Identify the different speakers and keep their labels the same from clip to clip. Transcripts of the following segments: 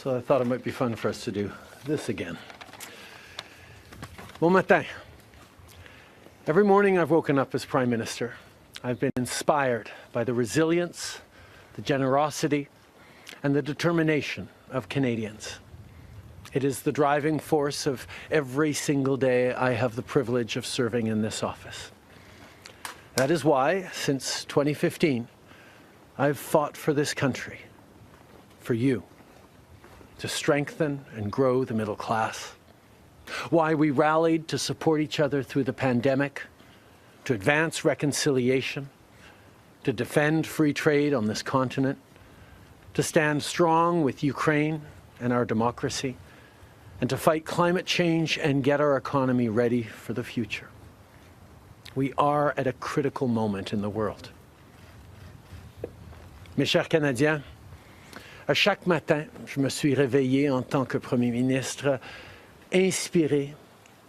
Speaker 1: so I thought it might be fun for us to do this again. Bon matin. Every morning I've woken up as Prime Minister. I've been inspired by the resilience, the generosity, and the determination of Canadians. It is the driving force of every single day I have the privilege of serving in this office. That is why, since 2015, I've fought for this country, for you, to strengthen and grow the middle class. Why we rallied to support each other through the pandemic, to advance reconciliation, to defend free trade on this continent, to stand strong with Ukraine and our democracy, and to fight climate change and get our economy ready for the future. We are at a critical moment in the world. Mes chers Canadiens, à chaque matin, je me suis réveillé en tant que Premier ministre, inspiré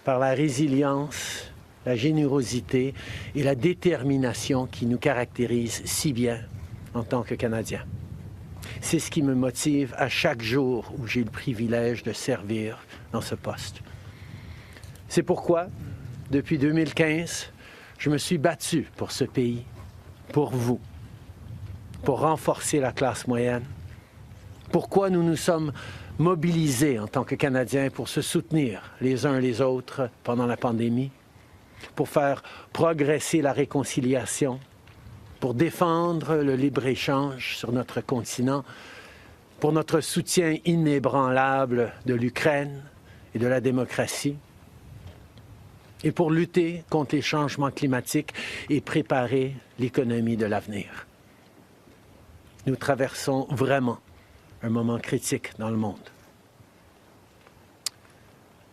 Speaker 1: par la résilience, la générosité et la détermination qui nous caractérisent si bien en tant que Canadiens. C'est ce qui me motive à chaque jour où j'ai le privilège de servir dans ce poste. C'est pourquoi, depuis 2015, je me suis battu pour ce pays, pour vous, pour renforcer la classe moyenne. Pourquoi nous nous sommes mobilisés en tant que Canadiens pour se soutenir les uns les autres pendant la pandémie, pour faire progresser la réconciliation, pour défendre le libre-échange sur notre continent, pour notre soutien inébranlable de l'Ukraine et de la démocratie, et pour lutter contre les changements climatiques et préparer l'économie de l'avenir. Nous traversons vraiment un moment critique dans le monde.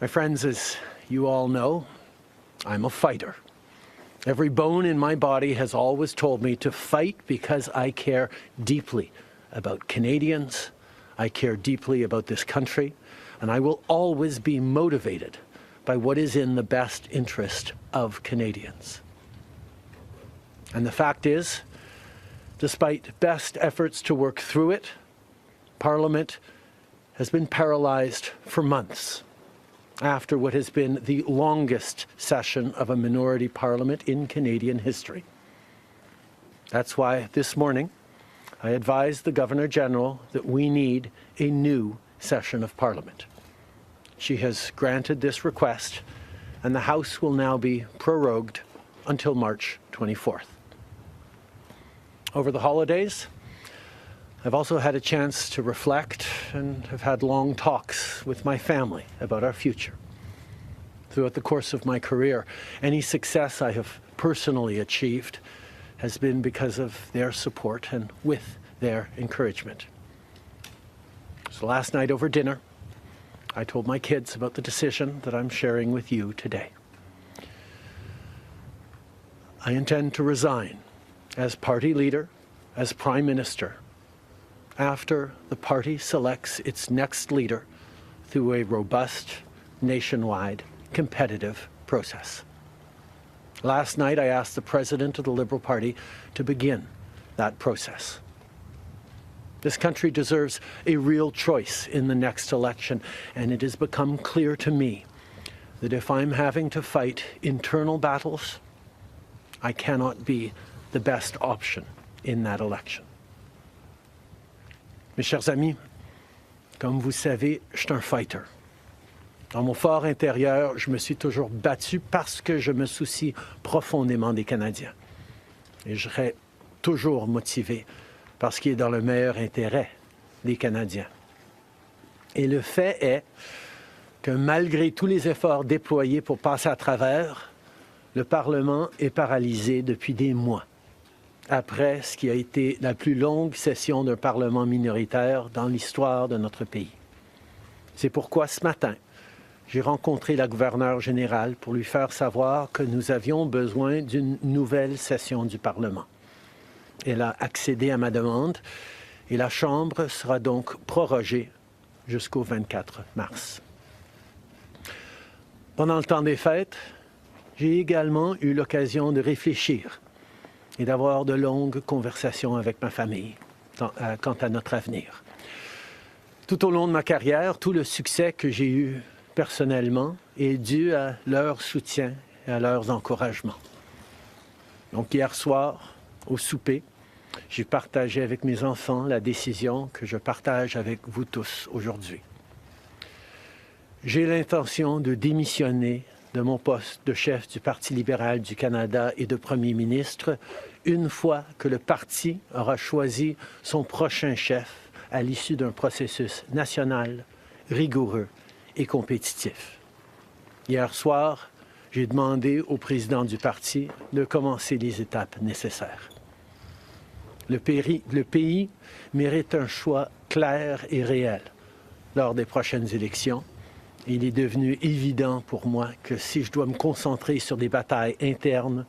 Speaker 1: My friends, as you all know, I'm a fighter. Every bone in my body has always told me to fight because I care deeply about Canadians, I care deeply about this country, and I will always be motivated by what is in the best interest of Canadians. And the fact is, despite best efforts to work through it, Parliament has been paralysed for months after what has been the longest session of a minority parliament in Canadian history. That's why this morning I advised the Governor-General that we need a new session of Parliament. She has granted this request, and the House will now be prorogued until March 24th. Over the holidays, I've also had a chance to reflect and have had long talks with my family about our future. Throughout the course of my career, any success I have personally achieved has been because of their support and with their encouragement. So last night over dinner, I told my kids about the decision that I'm sharing with you today. I intend to resign as party leader, as Prime Minister, after the party selects its next leader through a robust, nationwide, competitive process. Last night, I asked the President of the Liberal Party to begin that process. This country deserves a real choice in the next election, and it has become clear to me that if I'm having to fight internal battles, I cannot be the best option in that election. Mes chers amis, comme vous savez, je suis un fighter. Dans mon fort intérieur, je me suis toujours battu parce que je me soucie profondément des Canadiens. Et je serai toujours motivé par ce qui est dans le meilleur intérêt des Canadiens. Et le fait est que malgré tous les efforts déployés pour passer à travers, le Parlement est paralysé depuis des mois, après ce qui a été la plus longue session d'un Parlement minoritaire dans l'histoire de notre pays. C'est pourquoi ce matin, j'ai rencontré la gouverneure générale pour lui faire savoir que nous avions besoin d'une nouvelle session du Parlement. Elle a accédé à ma demande et la Chambre sera donc prorogée jusqu'au 24 mars. Pendant le temps des fêtes, j'ai également eu l'occasion de réfléchir et d'avoir de longues conversations avec ma famille quant à notre avenir. Tout au long de ma carrière, tout le succès que j'ai eu personnellement est dû à leur soutien et à leurs encouragements. Donc hier soir, au souper, j'ai partagé avec mes enfants la décision que je partage avec vous tous aujourd'hui. J'ai l'intention de démissionner de mon poste de chef du Parti libéral du Canada et de premier ministre une fois que le parti aura choisi son prochain chef à l'issue d'un processus national, rigoureux et compétitif. Hier soir, j'ai demandé au président du parti de commencer les étapes nécessaires. Le pays mérite un choix clair et réel lors des prochaines élections. Il est devenu évident pour moi que si je dois me concentrer sur des batailles internes,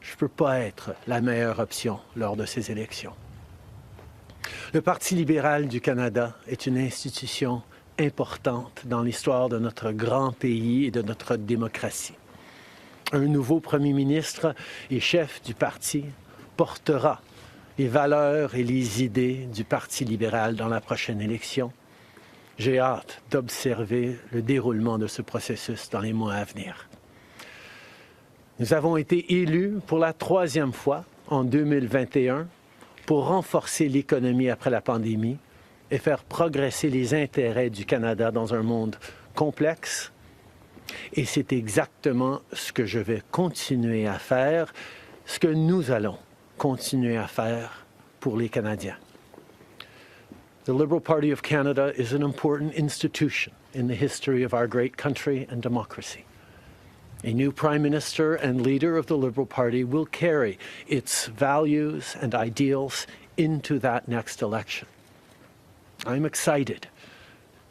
Speaker 1: je ne peux pas être la meilleure option lors de ces élections. Le Parti libéral du Canada est une institution importante dans l'histoire de notre grand pays et de notre démocratie. Un nouveau premier ministre et chef du parti portera les valeurs et les idées du Parti libéral dans la prochaine élection. J'ai hâte d'observer le déroulement de ce processus dans les mois à venir. Nous avons été élus pour la 3e fois en 2021 pour renforcer l'économie après la pandémie et faire progresser les intérêts du Canada dans un monde complexe. Et c'est exactement ce que je vais continuer à faire, ce que nous allons continuer à faire pour les Canadiens. The Liberal Party of Canada is an important institution in the history of our great country and democracy. A new Prime Minister and leader of the Liberal Party will carry its values and ideals into that next election. I'm excited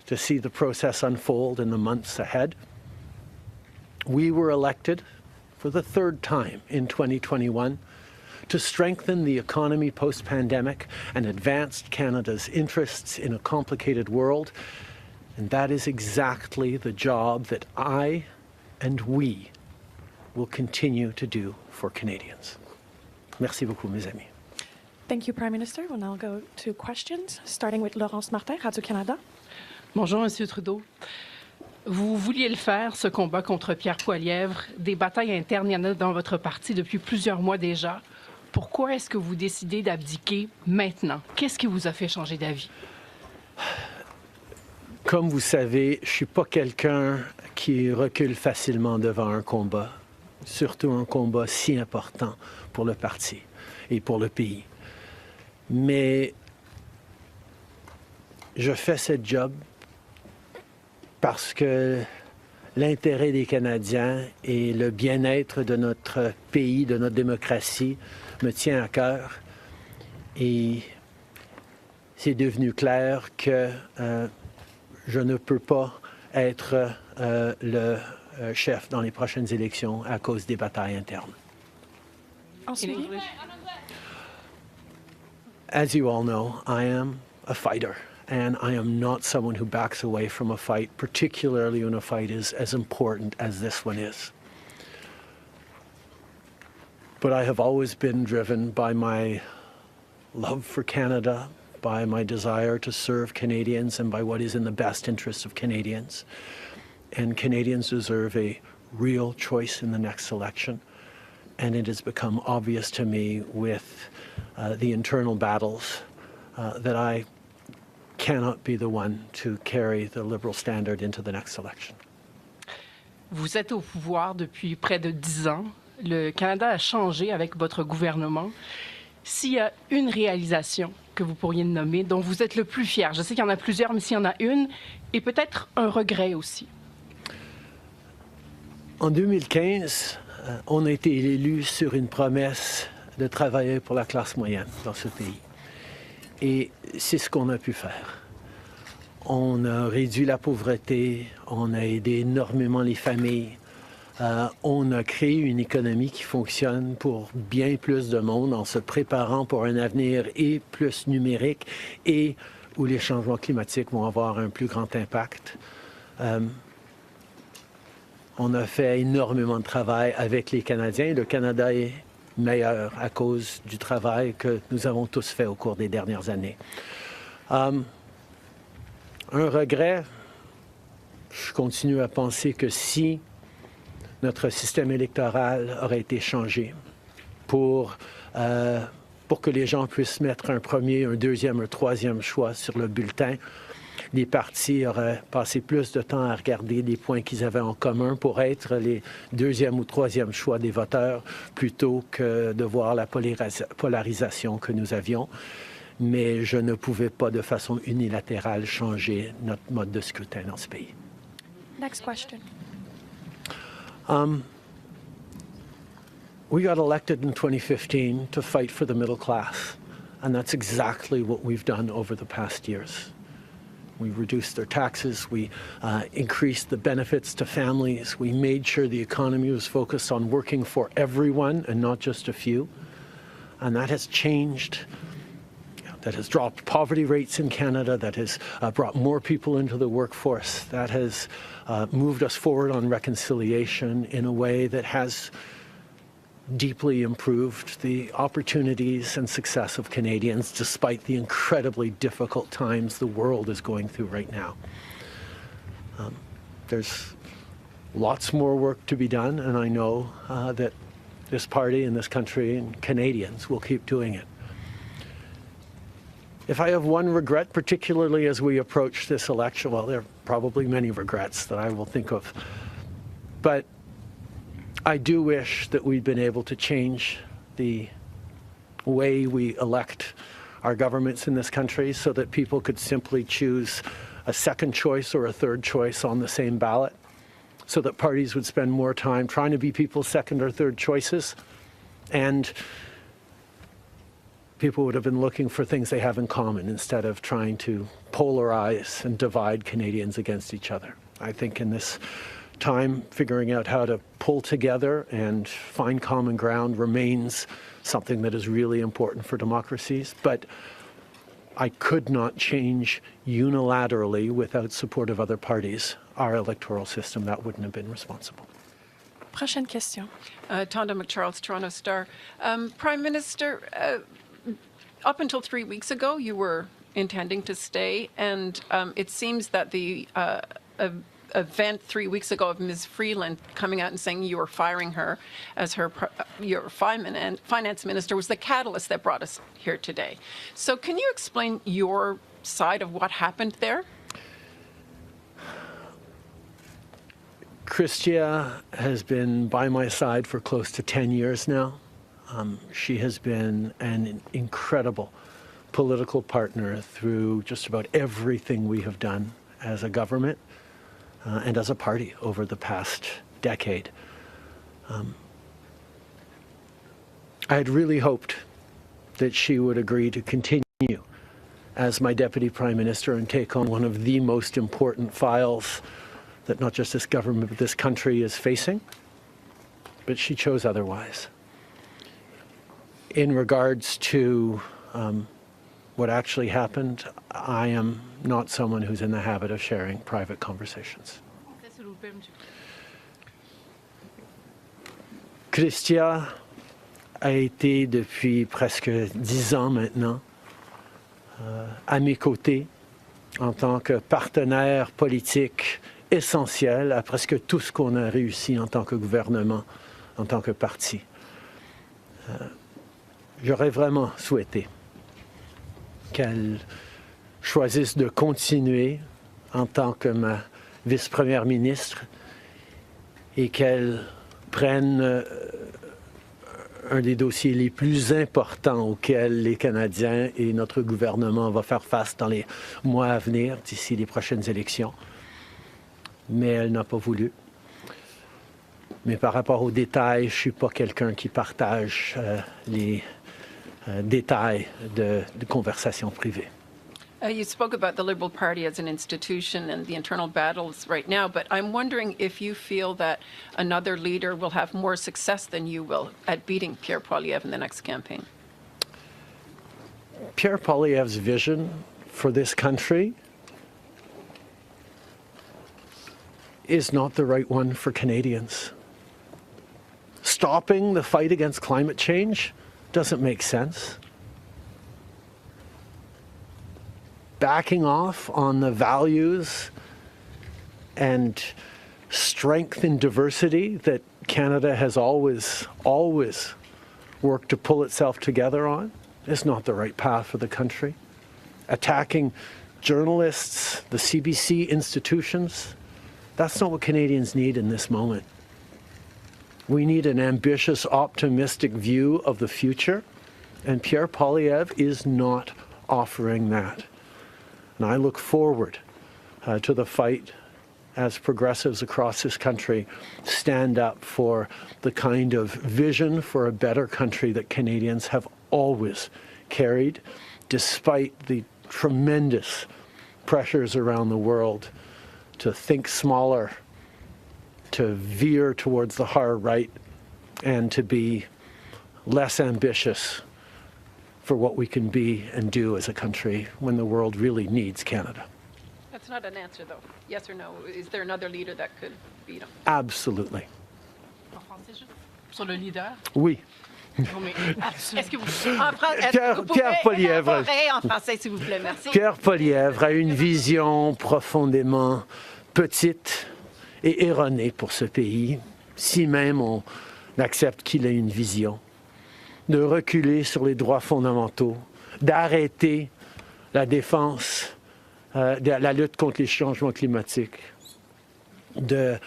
Speaker 1: to see the process unfold in the months ahead. We were elected for the 3rd time in 2021 to strengthen the economy post-pandemic and advance Canada's interests in a complicated world. And that is exactly the job that I and we will continue to do for Canadians. Merci beaucoup, mes amis.
Speaker 2: Thank you, Prime Minister. We'll now go to questions, starting with Laurence Martin, Radio-Canada.
Speaker 3: Bonjour, Monsieur Trudeau. Vous vouliez le faire, ce combat contre Pierre Poilievre. Des batailles internes, il y en a dans votre parti depuis plusieurs mois déjà. Pourquoi est-ce que vous décidez d'abdiquer maintenant? Qu'est-ce qui vous a fait changer d'avis?
Speaker 1: Comme vous savez, je ne suis pas quelqu'un qui recule facilement devant un combat, surtout un combat si important pour le parti et pour le pays. Mais je fais ce job parce que l'intérêt des Canadiens et le bien-être de notre pays, de notre démocratie, me tient à cœur. Et c'est devenu clair que je ne peux pas être le chef dans les prochaines élections à cause des batailles internes.
Speaker 2: Ensuite,
Speaker 1: As you all know, I am a fighter, and I am not someone who backs away from a fight, particularly when a fight is as important as this one is. But I have always been driven by my love for Canada, by my desire to serve Canadians, and by what is in the best interest of Canadians. And Canadians deserve a real choice in the next election. And it has become obvious to me with the internal battles that I cannot be the one to carry the Liberal standard into the next election.
Speaker 3: Vous êtes au pouvoir depuis près de 10 ans. Le Canada a changé avec votre gouvernement. S'il y a une réalisation que vous pourriez nommer, dont vous êtes le plus fier, je sais qu'il y en a plusieurs, mais s'il y en a une, et peut-être un regret aussi.
Speaker 1: En 2015, on a été élu sur une promesse de travailler pour la classe moyenne dans ce pays. Et c'est ce qu'on a pu faire. On a réduit la pauvreté, on a aidé énormément les familles, on a créé une économie qui fonctionne pour bien plus de monde en se préparant pour un avenir et plus numérique et où les changements climatiques vont avoir un plus grand impact. On a fait énormément de travail avec les Canadiens. Le Canada est meilleur à cause du travail que nous avons tous fait au cours des dernières années. Un regret, je continue à penser que si notre système électoral aurait été changé pour que les gens puissent mettre un premier, un deuxième, un troisième choix sur le bulletin, les partis auraient passé plus de temps à regarder les points qu'ils avaient en commun pour être les deuxième ou troisième choix des voteurs plutôt que de voir la polarisation que nous avions. Mais je ne pouvais pas de façon unilatérale changer notre mode de scrutin dans ce pays.
Speaker 2: Next question.
Speaker 1: We got elected in 2015 to fight for the middle class, and that's exactly what we've done over the past years. We reduced their taxes, we increased the benefits to families, we made sure the economy was focused on working for everyone and not just a few, and that has changed. That has dropped poverty rates in Canada, that has brought more people into the workforce, that has moved us forward on reconciliation in a way that has deeply improved the opportunities and success of Canadians despite the incredibly difficult times the world is going through right now. There's lots more work to be done, and I know that this party and this country and Canadians will keep doing it. If I have one regret, particularly as we approach this election, well, there are probably many regrets that I will think of, but I do wish that we'd been able to change the way we elect our governments in this country so that people could simply choose a second choice or a third choice on the same ballot, so that parties would spend more time trying to be people's second or third choices, and people would have been looking for things they have in common instead of trying to polarize and divide Canadians against each other. I think in this time, figuring out how to pull together and find common ground remains something that is really important for democracies. But I could not change unilaterally without support of other parties our electoral system. That wouldn't have been responsible.
Speaker 2: Prochaine question.
Speaker 4: Tonda McCharles, Toronto Star. Prime Minister, up until 3 weeks ago, you were intending to stay, and it seems that the event 3 weeks ago of Ms. Freeland coming out and saying you were firing her as your finance minister was the catalyst that brought us here today. So can you explain your side of what happened there?
Speaker 1: Chrystia has been by my side for close to 10 years now. She has been an incredible political partner through just about everything we have done as a government and as a party over the past decade. I had really hoped that she would agree to continue as my Deputy Prime Minister and take on one of the most important files that not just this government but this country is facing, but she chose otherwise. In regards to what actually happened, I am not someone who's in the habit of sharing private conversations. Chrystia a été depuis presque 10 ans maintenant à mes côtés en tant que partenaire politique essentiel à presque tout ce qu'on a réussi en tant que gouvernement, en tant que parti. J'aurais vraiment souhaité qu'elle choisisse de continuer en tant que ma vice-première ministre et qu'elle prenne un des dossiers les plus importants auxquels les Canadiens et notre gouvernement vont faire face dans les mois à venir, d'ici les prochaines élections. Mais elle n'a pas voulu. Mais par rapport aux détails, je ne suis pas quelqu'un qui partage les détails de conversations privées.
Speaker 4: You spoke about the Liberal Party as an institution and the internal battles right now, but I'm wondering if you feel that another leader will have more success than you will at beating Pierre Poilievre in the next campaign.
Speaker 1: Pierre Poilievre's vision for this country is not the right one for Canadians. Stopping the fight against climate change doesn't make sense. backing off on the values and strength in diversity that Canada has always worked to pull itself together on is not the right path for the country. Attacking journalists, the CBC institutions, that's not what Canadians need in this moment. We need an ambitious, optimistic view of the future, and Pierre Poilievre is not offering that. And I look forward to the fight as progressives across this country stand up for the kind of vision for a better country that Canadians have always carried, despite the tremendous pressures around the world to think smaller, to veer towards the hard right, and to be less ambitious for what we can be and do as a country when the world really needs Canada.
Speaker 4: That's not an answer, though. Yes or no? Is there another leader that could beat him?
Speaker 1: Absolutely.
Speaker 3: En français, juste sur le leader.
Speaker 1: Oui.
Speaker 3: Non, mais est-ce que vous...
Speaker 1: Pierre Poilievre.
Speaker 4: élaborer en français, s'il vous plaît? Merci.
Speaker 1: Pierre Poilievre a une vision profondément petite et erronée pour ce pays, si même on accepte qu'il ait une vision, de reculer sur les droits fondamentaux, d'arrêter la défense, la lutte contre les changements climatiques, de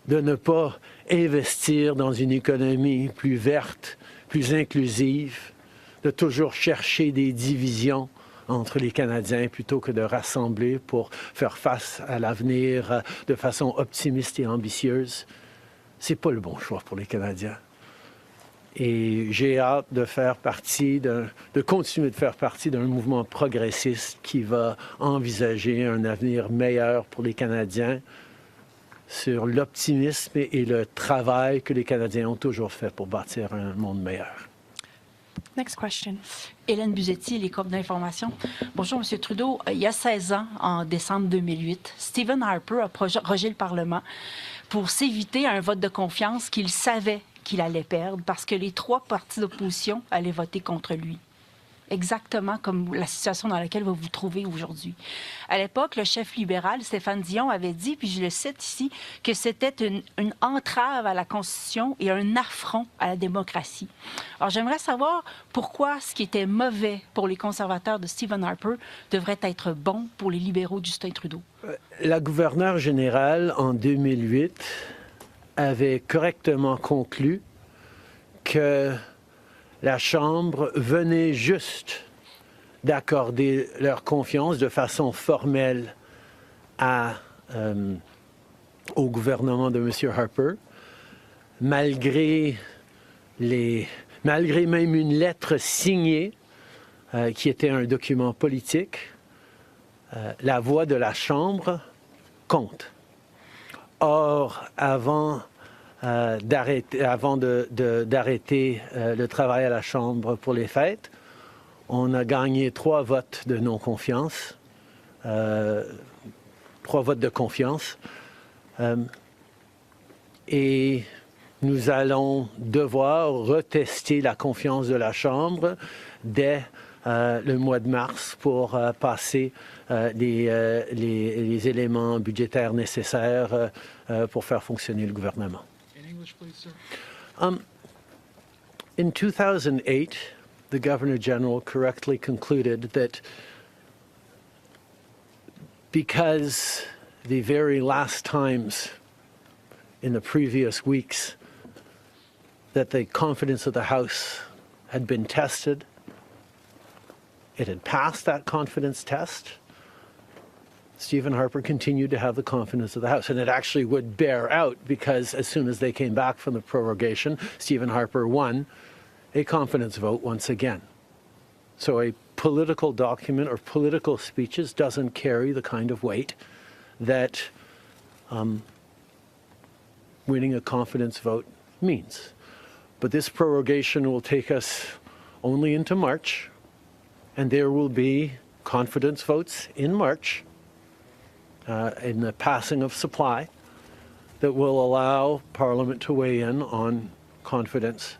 Speaker 1: ne pas investir dans une économie plus verte, plus inclusive, de toujours chercher des divisions entre les Canadiens plutôt que de rassembler pour faire face à l'avenir de façon optimiste et ambitieuse. C'est pas le bon choix pour les Canadiens. Et j'ai hâte de continuer de faire partie d'un mouvement progressiste qui va envisager un avenir meilleur pour les Canadiens sur l'optimisme et le travail que les Canadiens ont toujours fait pour bâtir un monde meilleur.
Speaker 2: Next question.
Speaker 5: Hélène Buzetti, les corps d'information. Bonjour, M. Trudeau. Il y a 16 ans, en décembre 2008, Stephen Harper a prorogé le Parlement pour s'éviter un vote de confiance qu'il savait qu'il allait perdre parce que les 3 partis d'opposition allaient voter contre lui. Exactement comme la situation dans laquelle vous vous trouvez aujourd'hui. À l'époque, le chef libéral, Stéphane Dion, avait dit, puis je le cite ici, que c'était une entrave à la Constitution et un affront à la démocratie. Alors, j'aimerais savoir pourquoi ce qui était mauvais pour les conservateurs de Stephen Harper devrait être bon pour les libéraux de Justin Trudeau.
Speaker 1: La gouverneure générale, en 2008, avait correctement conclu que la Chambre venait juste d'accorder leur confiance de façon formelle au gouvernement de M. Harper, malgré même une lettre signée qui était un document politique. La voix de la Chambre compte. Or, avant d'arrêter le travail à la Chambre pour les fêtes, on a gagné 3 votes de non-confiance, 3 votes de confiance, et nous allons devoir retester la confiance de la Chambre dès le mois de mars pour passer les éléments budgétaires nécessaires pour faire fonctionner le gouvernement. In 2008, the Governor General correctly concluded that because the very last times in the previous weeks that the confidence of the House had been tested, it had passed that confidence test, Stephen Harper continued to have the confidence of the House. And it actually would bear out because as soon as they came back from the prorogation, Stephen Harper won a confidence vote once again. So a political document or political speeches doesn't carry the kind of weight that winning a confidence vote means. But this prorogation will take us only into March, and there will be confidence votes in March in the passing of supply that will allow Parliament to weigh in on confidence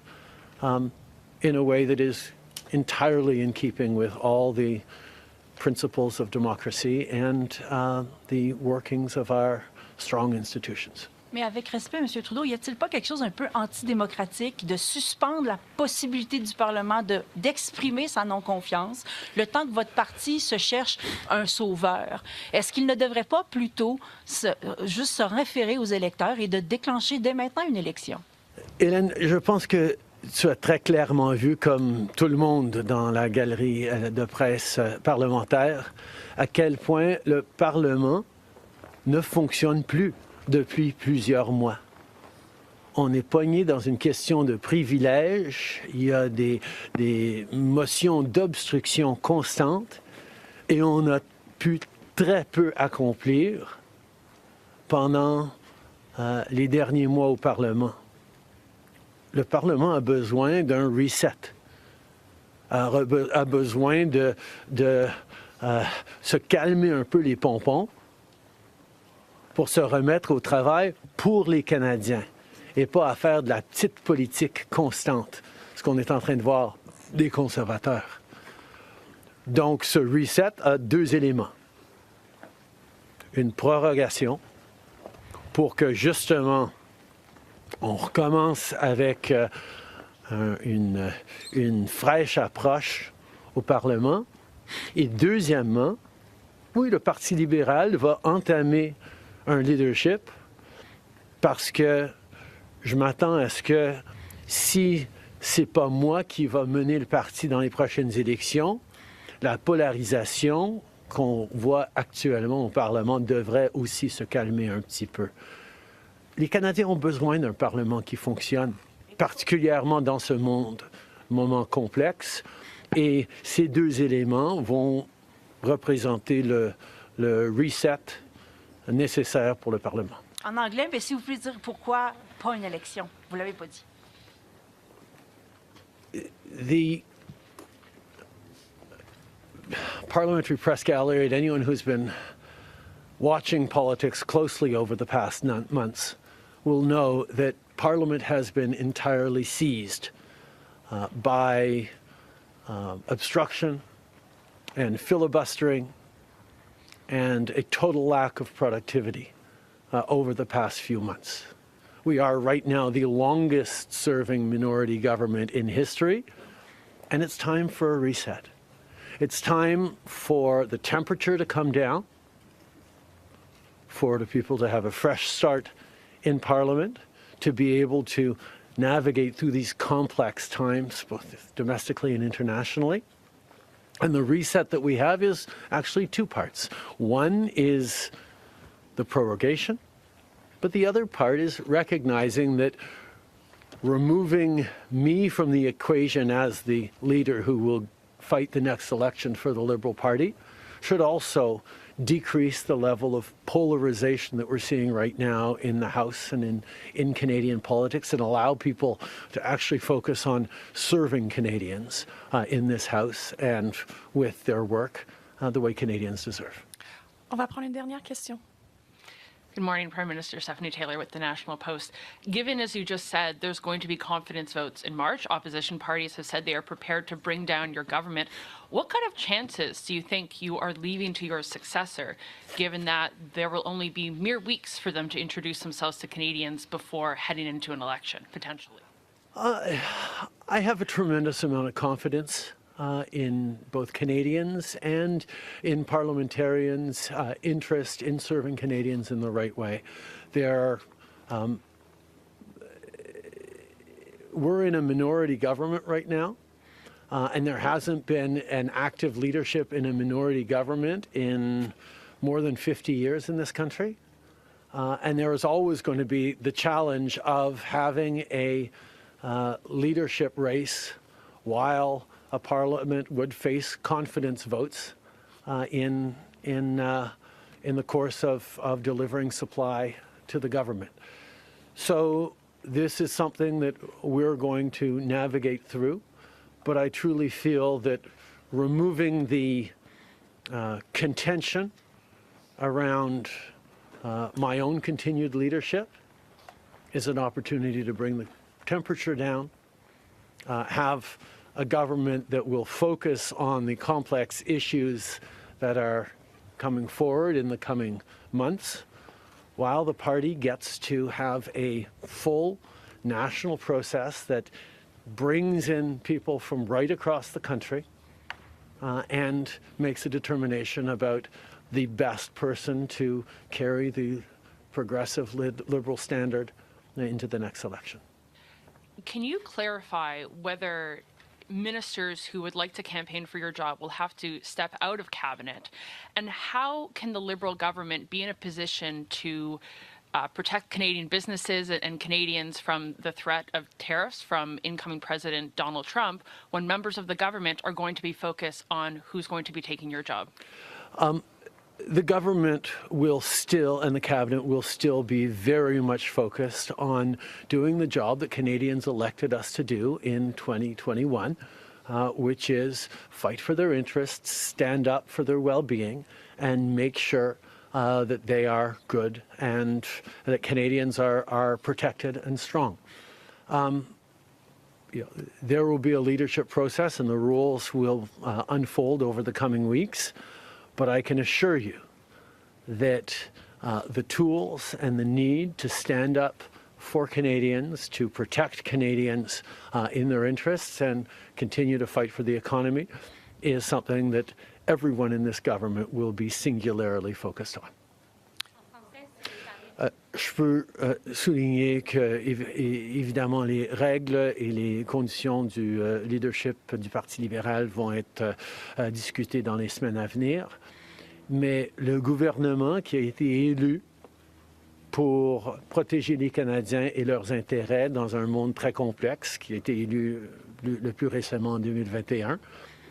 Speaker 1: in a way that is entirely in keeping with all the principles of democracy and the workings of our strong institutions.
Speaker 5: Mais avec respect, M. Trudeau, y a-t-il pas quelque chose un peu antidémocratique de suspendre la possibilité du Parlement d'exprimer sa non-confiance le temps que votre parti se cherche un sauveur? Est-ce qu'il ne devrait pas plutôt juste se référer aux électeurs et de déclencher dès maintenant une élection?
Speaker 1: Hélène, je pense que tu as très clairement vu, comme tout le monde dans la galerie de presse parlementaire, à quel point le Parlement ne fonctionne plus depuis plusieurs mois. On est pogné dans une question de privilège, il y a des motions d'obstruction constantes et on a pu très peu accomplir pendant les derniers mois au Parlement. Le Parlement a besoin d'un reset, a besoin de se calmer un peu les pompons pour se remettre au travail pour les Canadiens et pas à faire de la petite politique constante, ce qu'on est en train de voir des conservateurs. Donc, ce reset a deux éléments. Une prorogation pour que, justement, on recommence avec une fraîche approche au Parlement. Et deuxièmement, oui, le Parti libéral va entamer un leadership parce que je m'attends à ce que si c'est pas moi qui va mener le parti dans les prochaines élections, la polarisation qu'on voit actuellement au Parlement devrait aussi se calmer un petit peu. Les Canadiens ont besoin d'un Parlement qui fonctionne, particulièrement dans ce moment complexe, et ces deux éléments vont représenter le reset nécessaire pour le Parlement.
Speaker 5: En anglais, mais si vous pouvez dire pourquoi pas une élection, vous l'avez pas dit.
Speaker 1: The parliamentary press gallery and anyone who's been watching politics closely over the past months will know that Parliament has been entirely seized by obstruction and filibustering and a total lack of productivity over the past few months. We are right now the longest serving minority government in history, and it's time for a reset. It's time for the temperature to come down, for the people to have a fresh start in Parliament, to be able to navigate through these complex times, both domestically and internationally. And the reset that we have is actually two parts. One is the prorogation, but the other part is recognizing that removing me from the equation as the leader who will fight the next election for the Liberal Party should also decrease the level of polarization that we're seeing right now in the House and in Canadian politics, and allow people to actually focus on serving Canadians in this House and with their work the way Canadians deserve.
Speaker 2: On va prendre une dernière question.
Speaker 6: Good morning, Prime Minister. Stephanie Taylor with the National Post. Given, as you just said, there's going to be confidence votes in March, opposition parties have said they are prepared to bring down your government. What kind of chances do you think you are leaving to your successor, given that there will only be mere weeks for them to introduce themselves to Canadians before heading into an election, potentially?
Speaker 1: I have a tremendous amount of confidence in both Canadians and in parliamentarians' interest in serving Canadians in the right way. We're in a minority government right now, and there hasn't been an active leadership in a minority government in more than 50 years in this country. And there is always going to be the challenge of having a leadership race while a parliament would face confidence votes in the course of delivering supply to the government. So this is something that we're going to navigate through, but I truly feel that removing the contention around my own continued leadership is an opportunity to bring the temperature down, have a government that will focus on the complex issues that are coming forward in the coming months, while the party gets to have a full national process that brings in people from right across the country and makes a determination about the best person to carry the progressive liberal standard into the next election.
Speaker 6: Can you clarify whether ministers who would like to campaign for your job will have to step out of cabinet? And how can the Liberal government be in a position to protect Canadian businesses and Canadians from the threat of tariffs from incoming President Donald Trump when members of the government are going to be focused on who's going to be taking your job?
Speaker 1: The government will still, and the cabinet will still be very much focused on doing the job that Canadians elected us to do in 2021, which is fight for their interests, stand up for their well-being, and make sure that they are good and that Canadians are protected and strong. There will be a leadership process and the rules will unfold over the coming weeks. But I can assure you that the tools and the need to stand up for Canadians, to protect Canadians in their interests and continue to fight for the economy is something that everyone in this government will be singularly focused on. Je peux souligner que, évidemment, les règles et les conditions du leadership du Parti libéral vont être discutées dans les semaines à venir. Mais le gouvernement qui a été élu pour protéger les Canadiens et leurs intérêts dans un monde très complexe, qui a été élu le plus récemment en 2021,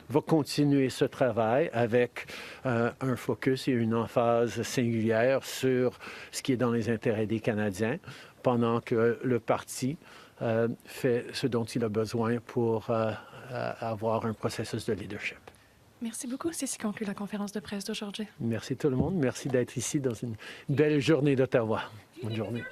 Speaker 1: va continuer ce travail avec un focus et une emphase singulière sur ce qui est dans les intérêts des Canadiens, pendant que le parti fait ce dont il a besoin pour avoir un processus de leadership.
Speaker 2: Merci beaucoup. C'est ce qui conclut la conférence de presse d'aujourd'hui.
Speaker 1: Merci tout le monde. Merci d'être ici dans une belle journée d'Ottawa. Bonne journée.